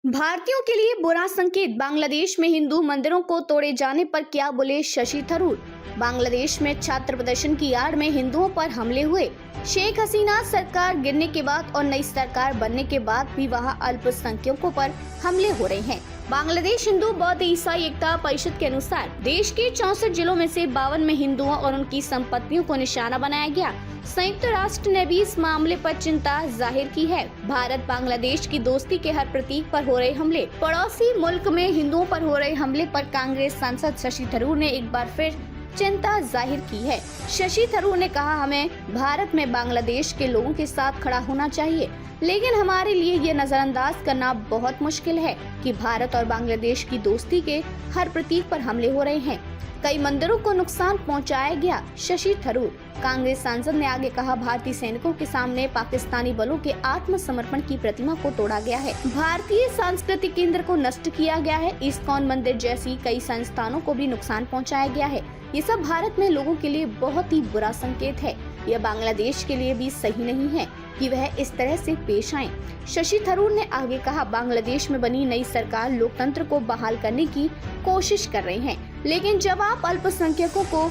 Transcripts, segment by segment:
भारतीयों के लिए बुरा संकेत। बांग्लादेश में हिंदू मंदिरों को तोड़े जाने पर क्या बोले शशि थरूर। बांग्लादेश में छात्र प्रदर्शन की आड़ में हिंदुओं पर हमले हुए। शेख हसीना सरकार गिरने के बाद और नई सरकार बनने के बाद भी वहां अल्पसंख्यकों पर हमले हो रहे हैं। बांग्लादेश हिंदू बौद्ध ईसाई एकता परिषद के अनुसार देश के 64 जिलों में से 52 में हिंदुओं और उनकी संपत्तियों को निशाना बनाया गया। संयुक्त राष्ट्र ने भी इस मामले पर चिंता जाहिर की है। भारत बांग्लादेश की दोस्ती के हर प्रतीक पर हो रहे हमले। पड़ोसी मुल्क में हिंदुओं पर हो रहे हमले पर कांग्रेस सांसद शशि थरूर ने एक बार फिर चिंता जाहिर की है। शशि थरूर ने कहा, हमें भारत में बांग्लादेश के लोगों के साथ खड़ा होना चाहिए, लेकिन हमारे लिए ये नजरअंदाज करना बहुत मुश्किल है कि भारत और बांग्लादेश की दोस्ती के हर प्रतीक पर हमले हो रहे हैं। कई मंदिरों को नुकसान पहुंचाया गया। शशि थरूर। कांग्रेस सांसद ने आगे कहा, भारतीय सैनिकों के सामने पाकिस्तानी बलों के आत्मसमर्पण की प्रतिमा को तोड़ा गया है। भारतीय सांस्कृतिक केंद्र को नष्ट किया गया है। इस्कॉन मंदिर जैसी कई संस्थानों को भी नुकसान पहुंचाया गया है। ये सब भारत में लोगों के लिए बहुत ही बुरा संकेत है। यह बांग्लादेश के लिए भी सही नहीं है कि वह इस तरह से पेश आए। शशि थरूर ने आगे कहा, बांग्लादेश में बनी नई सरकार लोकतंत्र को बहाल करने की कोशिश कर रही है, लेकिन जब आप अल्पसंख्यकों को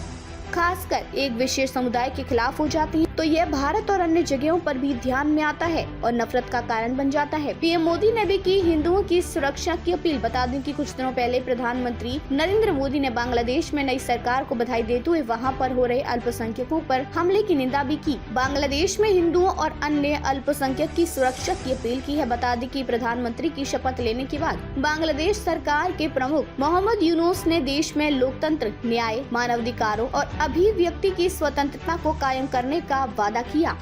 खासकर एक विशेष समुदाय के खिलाफ हो जाती हैं, तो यह भारत और अन्य जगहों पर भी ध्यान में आता है और नफरत का कारण बन जाता है। पीएम मोदी ने भी की हिंदुओं की सुरक्षा की अपील। बता दें कि कुछ दिनों पहले प्रधानमंत्री नरेंद्र मोदी ने बांग्लादेश में नई सरकार को बधाई देते हुए वहां पर हो रहे अल्पसंख्यकों पर हमले की निंदा भी की। बांग्लादेश में हिंदुओं और अन्य अल्पसंख्यक की सुरक्षा की अपील की है। बता दें कि प्रधानमंत्री की शपथ लेने के बाद बांग्लादेश सरकार के प्रमुख मोहम्मद यूनुस ने देश में लोकतंत्र, न्याय, मानवाधिकारों और अभिव्यक्ति की स्वतंत्रता को कायम करने का वादा किया।